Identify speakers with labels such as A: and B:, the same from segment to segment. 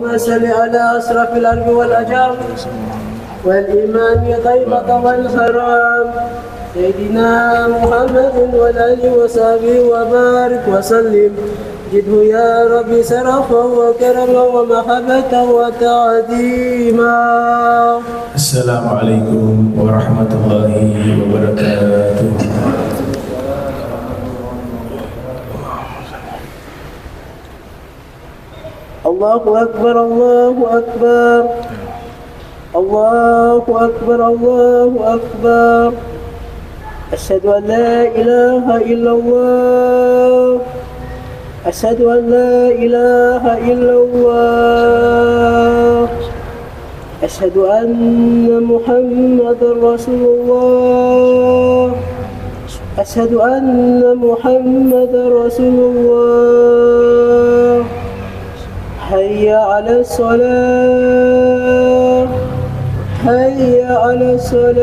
A: وصل على أشرف الأرض والأجام والإمام طيبة والحرام سيدنا محمد والآل وصحبه وبارك وسلم جده يا ربي سرفا وكرما ومحبة وتعظيما.
B: السلام عليكم ورحمة الله وبركاته.
A: الله أكبر الله أكبر الله أكبر الله أكبر. أشهد أن لا إله إلا الله أشهد أن لا إله إلا الله أشهد أن محمد رسول الله أشهد أن محمد رسول الله. حي على الصلاة حي على الصلاة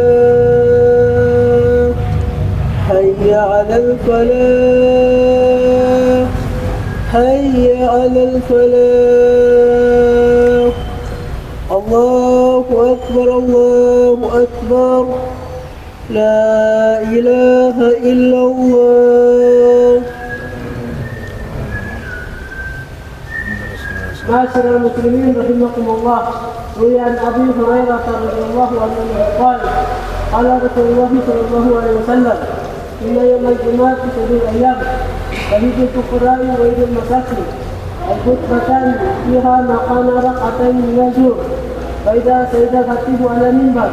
A: حي على الفلاح حي على الفلاح. الله أكبر الله أكبر لا إله إلا الله. معاشر المسلمين رحمكم الله، روي عن أبي هريرة رضي الله عنه قال قال رسول الله صلى الله عليه وسلم: إن يوم الجمعة سبع أيام، عيد الفقراء وعيد المساكين، الخطبتان فيها مقام ركعتين من الظهر، فإذا سجد الخطيب على المنبر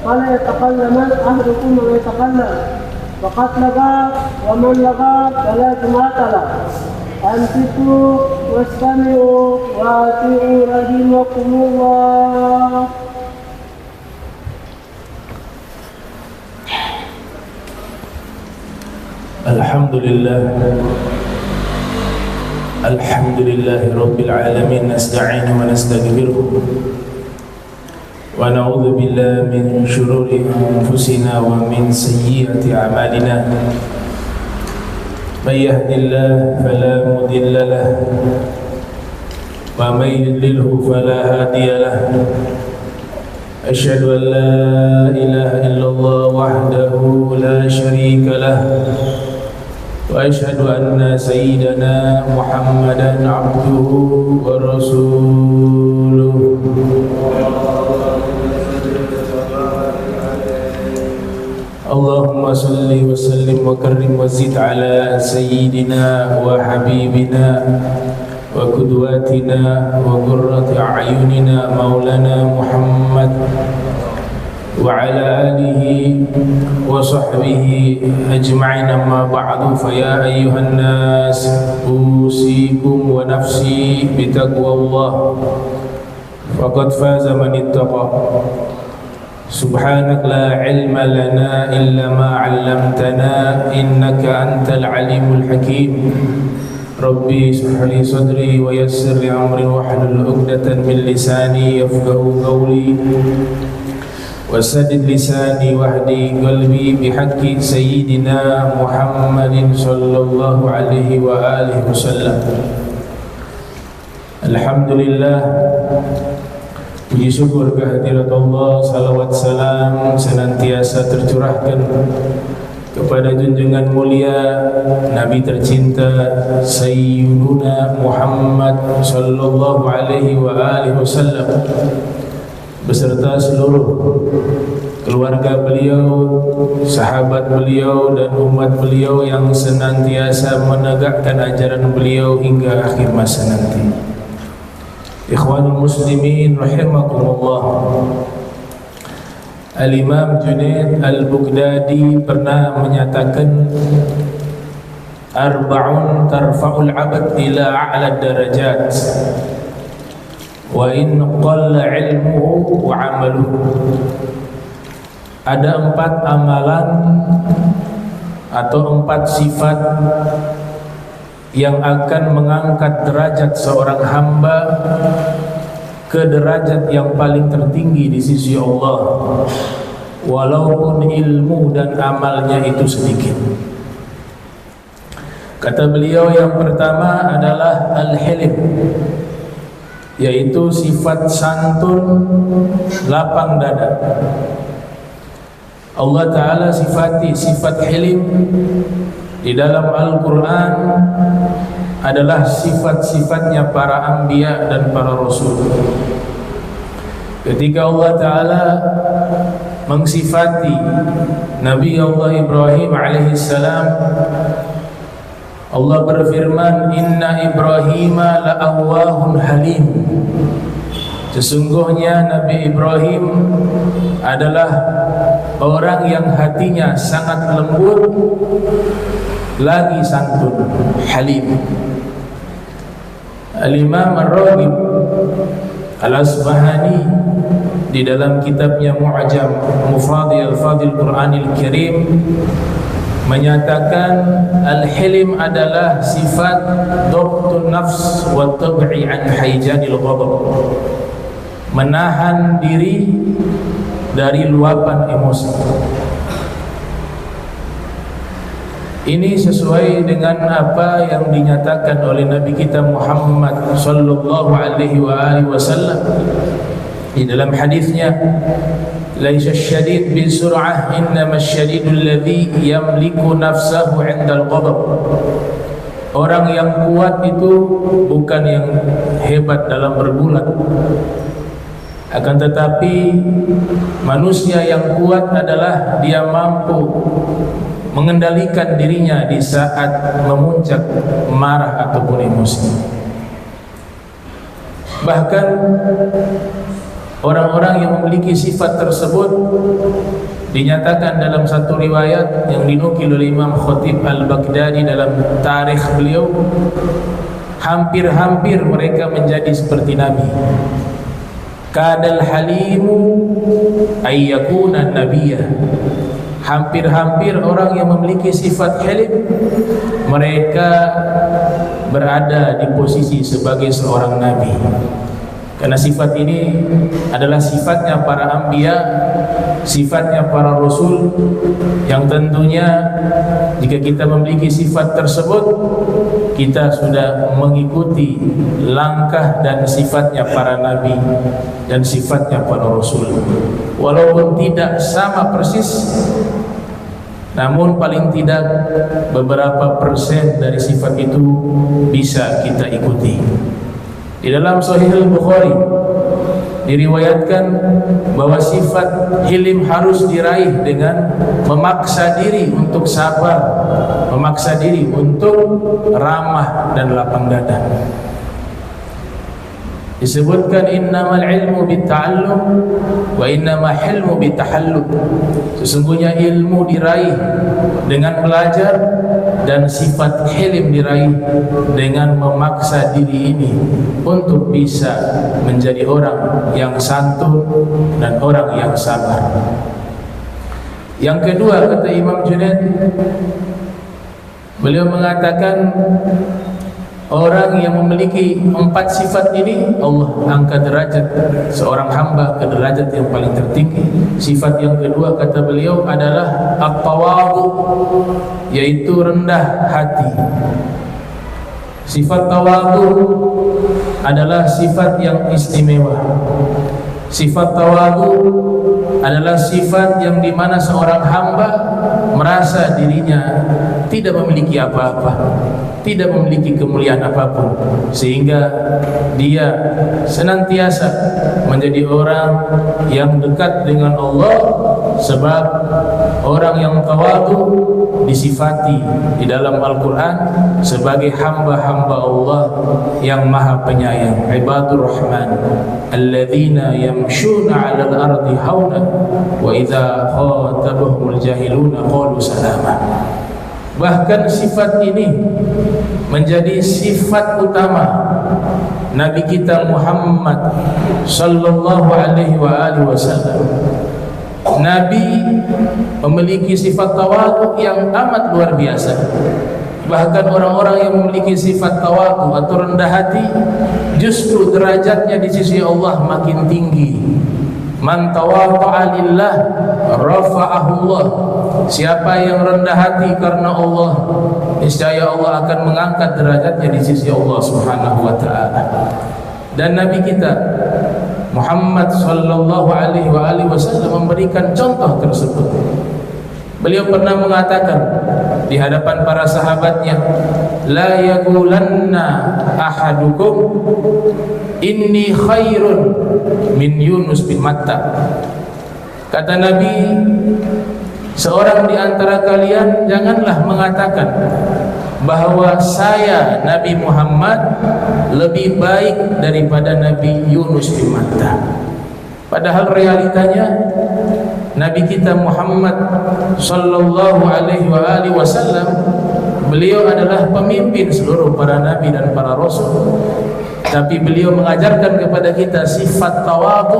A: قال: يتكلمن أحدكم ويتكلم، فقد لغى ومن لغى فلا جمعة له. أنصتوا واستمعوا وأطيعوا رحمكم الله.
B: الحمد لله رب العالمين، نستعين ونستغفره ونعوذ بالله من شرور أنفسنا ومن سيئات أعمالنا. من يهد الله فلا مضل له ومن يضلله فلا هادي له. أشهد أن لا إله إلا الله وحده لا شريك له، وأشهد أن سيدنا محمدا عبده ورسوله. اللهم صل وسلم وكرم وزد على سيدنا وحبيبنا وقدوتنا وقرة أعيننا مولانا محمد وعلى آله وصحبه أجمعين. أما بعد، فيا أيها الناس أوصيكم ونفسي بتقوى الله، فقد فاز من اتقى. سبحانك لا علم لنا إلا ما علمتنا إنك أنت العليم الحكيم. ربي اشرح لي صدري ويسر لي أمري واحلل عقدة من لساني يفقهوا قولي وسدد لساني واهدي قلبي بحق سيدنا محمد صلى الله عليه وآله وسلم. Alhamdulillah, puji syukur kehadirat Allah, salawat salam senantiasa tercurahkan kepada junjungan mulia Nabi tercinta Sayyiduna Muhammad sallallahu alaihi wa alihi wasallam beserta seluruh keluarga beliau, sahabat beliau dan umat beliau yang senantiasa menegakkan ajaran beliau hingga akhir masa nanti. Ikhwanul muslimin rahimakumullah. Al-Imam Junaid Al-Baghdadi pernah menyatakan, arba'un tarfa'ul 'abd ila a'la darajat wa in qalla 'ilmuhu wa 'amaluhu. Ada 4 amalan atau 4 sifat yang akan mengangkat derajat seorang hamba ke derajat yang paling tertinggi di sisi Allah, walaupun ilmu dan amalnya itu sedikit. Kata beliau, yang pertama adalah al-hilm, yaitu sifat santun, lapang dada. Allah Ta'ala sifati sifat hilim di dalam Al-Quran adalah sifat-sifatnya para anbiya dan para rasul. Ketika Allah Ta'ala mengsifati Nabi Allah Ibrahim alaihissalam, Allah berfirman, Inna Ibrahima la'awwahun halim. Sesungguhnya Nabi Ibrahim adalah orang yang hatinya sangat lembut lagi santun, halim. Al-Imam Ar-Raghib Al-Asbahani di dalam kitabnya Mu'jam Mufradil Al-Fadil Qur'anil Karim menyatakan al-hilim adalah sifat dhabtun nafs wa tab'i an hayjanil ghadab, menahan diri dari luapan emosi. Ini sesuai dengan apa yang dinyatakan oleh Nabi kita Muhammad sallallahu alaihi wasallam di dalam hadisnya, laisa syadid bi sur'ah, innama syadidul ladzi yamliku nafsahu 'inda al-ghadab. Orang yang kuat itu bukan yang hebat dalam bergulat, akan tetapi manusia yang kuat adalah dia mampu mengendalikan dirinya di saat memuncak marah ataupun emosi. Bahkan orang-orang yang memiliki sifat tersebut dinyatakan dalam satu riwayat yang dinukil oleh Imam Khatib Al-Baghdadi dalam tarikh beliau, hampir-hampir mereka menjadi seperti Nabi. Kadal halimu ayyakuna nabiyah. Hampir-hampir orang yang memiliki sifat halim, mereka berada di posisi sebagai seorang nabi. Karena sifat ini adalah sifatnya para anbiya, sifatnya para rasul, yang tentunya jika kita memiliki sifat tersebut, kita sudah mengikuti langkah dan sifatnya para nabi dan sifatnya para rasul. Walaupun tidak sama persis, namun paling tidak beberapa persen dari sifat itu bisa kita ikuti. Di dalam Sahih Al-Bukhari diriwayatkan bahwa sifat hilim harus diraih dengan memaksa diri untuk sabar, memaksa diri untuk ramah dan lapang dada. Disebutkan innamal ilmu bitta'allum wa innama hilmu bittahallum. Sesungguhnya ilmu diraih dengan belajar dan sifat hilim diraih dengan memaksa diri ini untuk bisa menjadi orang yang santun dan orang yang sabar. Yang kedua, kata Imam Junaid, beliau mengatakan orang yang memiliki 4 sifat ini, Allah angkat derajat seorang hamba ke derajat yang paling tertinggi. Sifat yang kedua, kata beliau, adalah at-tawadhu, yaitu rendah hati. Sifat tawadhu adalah sifat yang istimewa. Sifat tawadhu adalah sifat yang dimana seorang hamba merasa dirinya tidak memiliki apa-apa, tidak memiliki kemuliaan apapun, sehingga dia senantiasa menjadi orang yang dekat dengan Allah. Sebab orang yang tawadhu disifati di dalam Al-Quran sebagai hamba-hamba Allah yang maha penyayang. Ibadur Rahman alladzina yamshuna 'alal ardi hauna wa idza khatabahumul jahiluna qalu salama. Bahkan sifat ini menjadi sifat utama Nabi kita Muhammad sallallahu alaihi wasallam. Nabi memiliki sifat tawadhu yang amat luar biasa. Bahkan orang-orang yang memiliki sifat tawadhu atau rendah hati, justru derajatnya di sisi Allah makin tinggi. Man tawadha'a lillah rafa'ahu Allah. Siapa yang rendah hati karena Allah, niscaya Allah akan mengangkat derajatnya di sisi Allah Subhanahu wa taala. Dan Nabi kita Muhammad sallallahu alaihi wasallam memberikan contoh tersebut. Beliau pernah mengatakan di hadapan para sahabatnya, la yaqulanna ahadukum inni khairun min Yunus bin Matta. Kata Nabi, seorang di antara kalian janganlah mengatakan bahwa saya Nabi Muhammad lebih baik daripada Nabi Yunus bin Matta. Padahal realitanya Nabi kita Muhammad sallallahu alaihi wasallam, beliau adalah pemimpin seluruh para nabi dan para rasul. Tapi beliau mengajarkan kepada kita sifat tawadhu,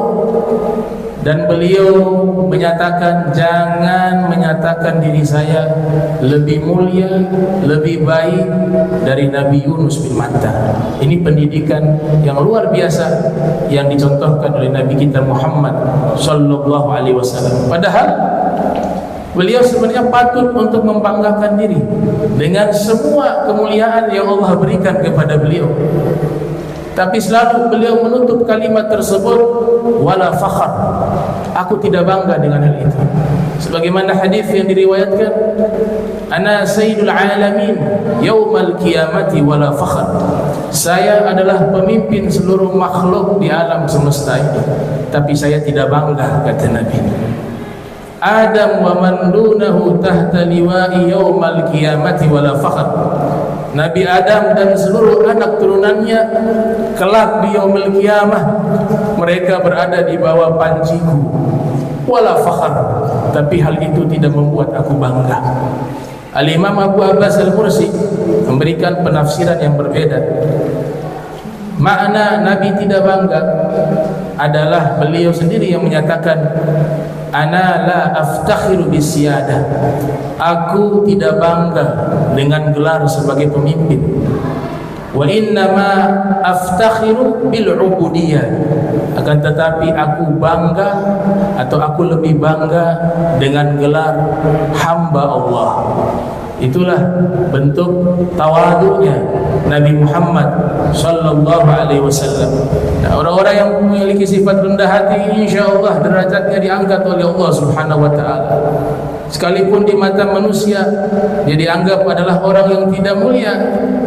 B: dan beliau menyatakan, jangan menyatakan diri saya lebih mulia, lebih baik dari Nabi Yunus bin Matta. Ini pendidikan yang luar biasa yang dicontohkan oleh Nabi kita Muhammad sallallahu alaihi wasallam. Padahal beliau sebenarnya patut untuk membanggakan diri dengan semua kemuliaan yang Allah berikan kepada beliau. Tapi selalu beliau menutup kalimat tersebut, wala fakhr, aku tidak bangga dengan hal itu. Sebagaimana hadis yang diriwayatkan, ana sayyidul alamin yaumal qiyamati wala fakhr, saya adalah pemimpin seluruh makhluk di alam semesta ini, tapi saya tidak bangga, kata Nabi. Adam wa man dunahu tahta liwa'i yaumal qiyamati wala fakhr, Nabi Adam dan seluruh anak turunannya kelak di yaumul qiyamah mereka berada di bawah panjiku, wala fakhr, tapi hal itu tidak membuat aku bangga. Al-Imam Abu Abbas Al-Mursi memberikan penafsiran yang berbeda. Makna Nabi tidak bangga adalah beliau sendiri yang menyatakan, ana la aftakhiru bisyadah, aku tidak bangga dengan gelar sebagai pemimpin. Wa innama aftakhiru bil ubudiyah, akan tetapi aku bangga atau aku lebih bangga dengan gelar hamba Allah. Itulah bentuk tawadhunya Nabi Muhammad sallallahu alaihi wasallam. Nah, orang-orang yang memiliki sifat rendah hati, insyaallah derajatnya diangkat oleh Allah Subhanahu wa taala. Sekalipun di mata manusia dia dianggap adalah orang yang tidak mulia,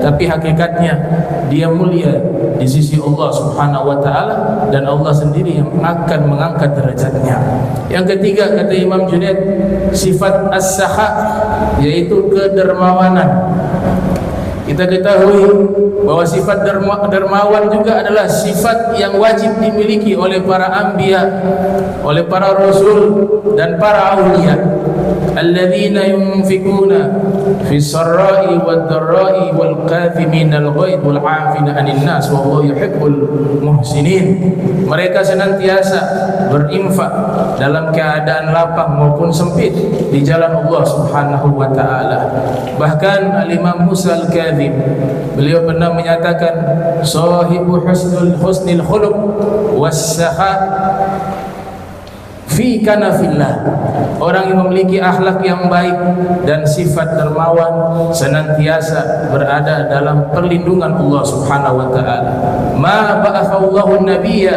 B: tapi hakikatnya dia mulia di sisi Allah Subhanahu wa taala, dan Allah sendiri yang akan mengangkat derajatnya. Yang ketiga, kata Imam Junaid, sifat as-sakha, yaitu kedermawanan. Kita ketahui bahwa sifat dermawan juga adalah sifat yang wajib dimiliki oleh para anbiya, oleh para rasul dan para auliya. Alladzina yunfikuna fi sarra'i wad dharra'i wal kadhiminal ghaidh wal 'afina 'anil nas wallahu yuhibbul muhsinin. Mereka senantiasa berinfak dalam keadaan lapang maupun sempit di jalan Allah Subhanahu wa taala. Bahkan Al-Imam Musa Al-Kadhim, beliau pernah menyatakan, sahibu husnil khuluq was-sakha fi kanafillah, orang yang memiliki akhlak yang baik dan sifat dermawan senantiasa berada dalam perlindungan Allah Subhanahu wa taala. Ma ba'athallahu nabiyya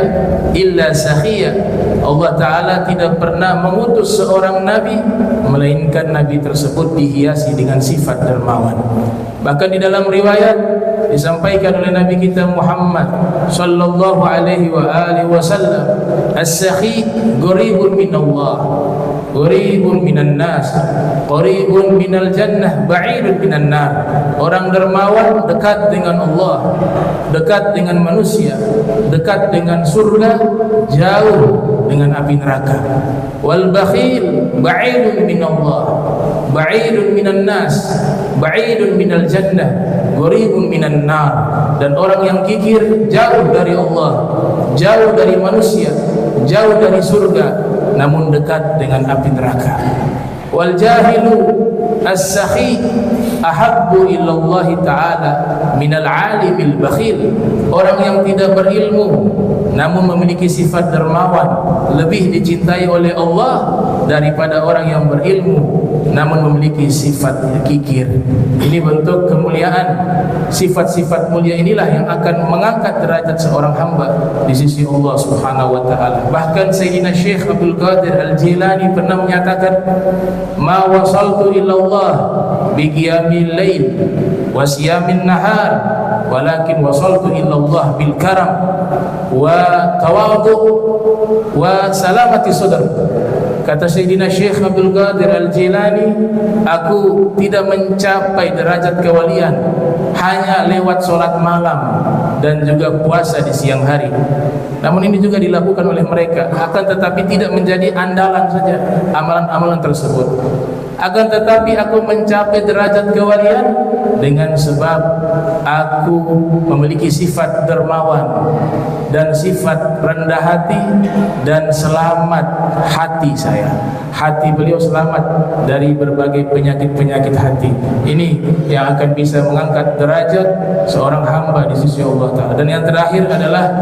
B: illa sakhiya, Allah taala tidak pernah mengutus seorang nabi melainkan nabi tersebut dihiasi dengan sifat dermawan. Bahkan di dalam riwayat disampaikan oleh Nabi kita Muhammad sallallahu alaihi wasallam, as-sakhi qaribun minallah, qaribun minan nas, qaribun minal jannah, ba'idun minan nar. Orang dermawan dekat dengan Allah, dekat dengan manusia, dekat dengan surga, jauh dengan api neraka. Wal bakhil ba'idun minallah, ba'idun minan nas, ba'idun minal jannah, qaribun minan nar. Dan orang yang kikir jauh dari Allah, jauh dari manusia, jauh dari surga, namun dekat dengan api neraka. Wal jahilu as-sakhi ahabbu ilallahi ta'ala minal alimil bakhil. Orang yang tidak berilmu namun memiliki sifat dermawan lebih dicintai oleh Allah daripada orang yang berilmu namun memiliki sifat kikir. Ini bentuk kemuliaan. Sifat-sifat mulia inilah yang akan mengangkat derajat seorang hamba di sisi Allah Subhanahu wa taala. Bahkan Sayyidina Syekh Abdul Qadir Al-Jilani pernah menyatakan, "Ma wasaltu ila Allah bi qiyamil lail wa siyamin nahar, walakin wasaltu ila Allah bil karam wa tawadhu wa salamati sadr." Kata Sayyidina Syekh Abdul Qadir Al-Jilani, aku tidak mencapai derajat kewalian hanya lewat solat malam dan juga puasa di siang hari. Namun ini juga dilakukan oleh mereka, akan tetapi tidak menjadi andalan saja amalan-amalan tersebut. Akan tetapi aku mencapai derajat kewalian dengan sebab aku memiliki sifat dermawan dan sifat rendah hati dan selamat hati saya. Hati beliau selamat dari berbagai penyakit-penyakit hati. Ini yang akan bisa mengangkat derajat seorang hamba di sisi Allah Ta'ala. Dan yang terakhir adalah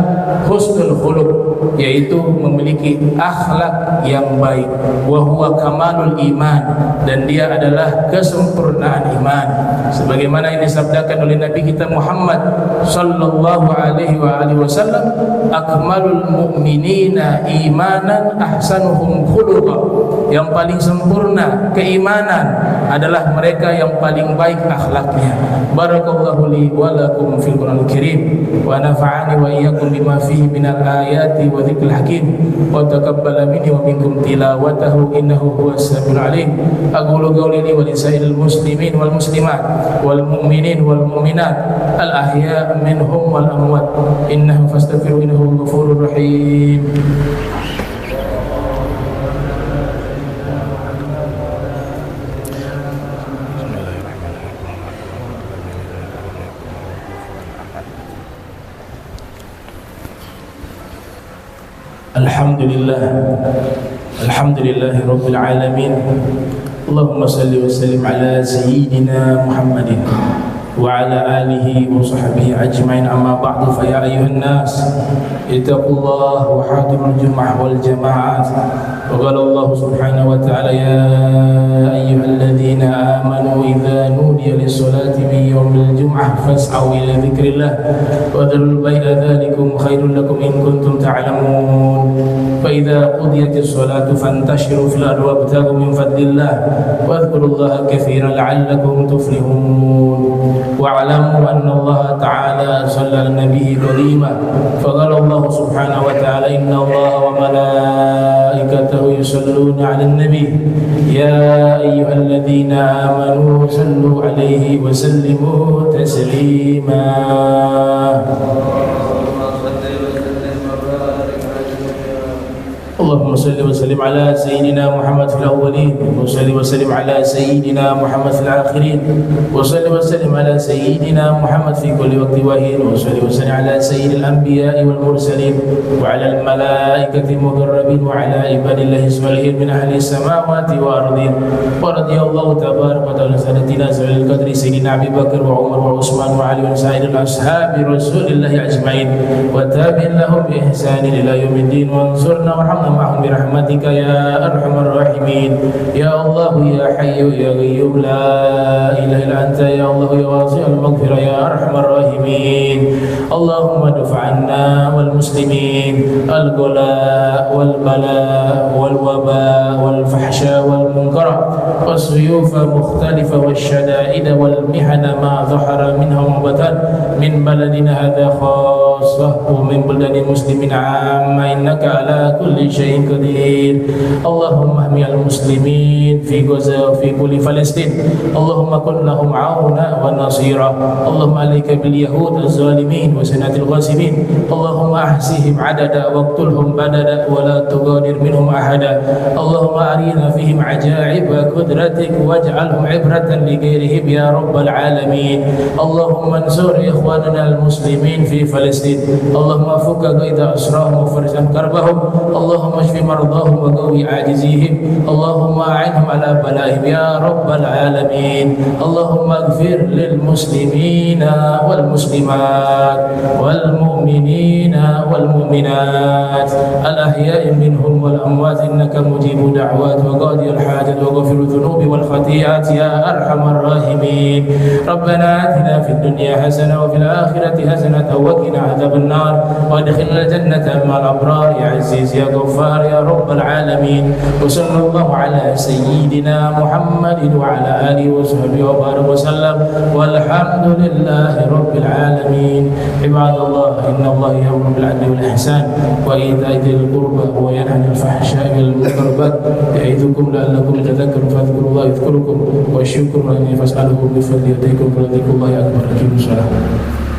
B: husnul khuluq, yaitu memiliki akhlak yang baik. Wa huwa kamalul iman, dan dia adalah kesempurnaan iman. Sebagaimana yang disabdakan oleh Nabi kita Muhammad sallallahu alaihi wasallam, akmalul mu'minina imanan ahsanuhum khuluqa. Yang paling sempurna keimanan adalah mereka yang paling baik akhlaknya. Barakallahu li wa lakum fil Qur'anil Karim wa nafa'ani wa iyyakum bima fihi minal ayati wa dzikril hakim wa taqabbala minni wa minkum tilawatahu innahu huwas samiul alim. Aqulu qawli li wa lisairil muslimin wal muslimat wal mu'minin wal mu'minat al ahya' minhum wal amwat innahu fastaghfiru innahu ghafurur rahim. Alhamdulillah rabbil alamin. Allahumma salli wa sallim ala sayyidina Muhammadin wa ala alihi wa sahbihi ajma'in. Amma ba'du, fa ya ayyuhan nas ittaqullaha wa hadirul jum'ah wal jama'at. Wa qala Allah subhanahu wa ta'ala, ya ayyuhalladzina amanu idza nudiya lis-salati min yawmil jum'ah fas'au ila dzikrillah wa dharul bai'a dzalikum khairul lakum in kuntum ta'lamun. Fa idza qudiyatis salatu fantashiru fil ardi wabtaghu min fadlillah wadhkurullaha katsiran la'allakum tuflihun. Wa'lamu anna Allah ta'ala shalla 'alan nabiyyi karima. Faqala Allah subhanahu wa ta'ala, inna Allah wa malaikatahu yusalluna 'alan nabiy ya ayyuhalladzina amanu sallu 'alaihi wa sallimu taslima. Allahumma salli wa sallim ala sayyidina Muhammad fil awwalin wa salli wa sallim ala sayyidina Muhammad fil akhirin wa salli wa sallim ala sayyidina Muhammad fi kulli waqtin wa hin wa salli wa sallim ala sayyidil anbiya'i wal mursalin wa ala al malaikati muqarrabin wa ala ibadillahi salihin min ahli samawati wa ardin. Wa radiyallahu tabaraka wa ta'ala sadatina zawil qadri sayyidina Abi Bakar wa Umar wa Utsman wa Ali wa sa'iril ashabi rasulillahi ajma'in wa tabi'in lahum bi ihsanin ila yaumiddin wa ansurna warhamna معهم برحمتك يا أرحم الراحمين. يا الله يا حي يا قيوم لا إله إلا أنت يا الله يا واسع المغفرة يا أرحم الراحمين. اللهم ادفع عنا والمسلمين الغلاء والبلاء والوباء والفحشاء والمنكر والسيوف مختلفة والشدائد والمحن ما ظهر منها وبطن من بلدنا هذا خاصة ومن بلدان المسلمين عامة إنك على كل شيء قدير. اللهم احمي المسلمين في غزة وفي كل فلسطين. اللهم كن لهم عونا ونصيرا. اللهم عليك باليهود الظالمين وسنة الغاصبين. اللهم احصهم عددا واقتلهم بددا ولا تغادر منهم أحدا. اللهم أرنا فيهم عجائب قدرتك واجعلهم عبرة لغيرهم يا رب العالمين. اللهم انصر إخواننا المسلمين في فلسطين اللهم فك قيد أسراهم وفرج عن كربهم اللهم اشف مرضاهم وقوي عاجزيهم اللهم أعنهم على بلائهم يا رب العالمين اللهم اغفر للمسلمين والمسلمات والمؤمنين والمؤمنات الأحياء منهم والأموات إنك مجيب دعوات وقاضي الحاجات وغفر الذنوب والخطيئات يا أرحم الراحمين ربنا آتنا في الدنيا حسنة وفي الآخرة حسنة وقنا عذاب النار وادخلنا الجنة مع الأبرار يا عزيز يا غفار يا رب العالمين وصلى الله على سيدنا محمد وعلى آله وصحبه وبارك وسلم والحمد لله رب العالمين عباد الله إن الله يأمر بالعدل والإحسان وإيتاء ذي القربى وينهى عن الفحشاء والمنكر يعظكم لعلكم تذكرون فاذكروا الله يذكركم والشكر لله فاسأله بفضله يأتيكم فلذكر الله أكبر.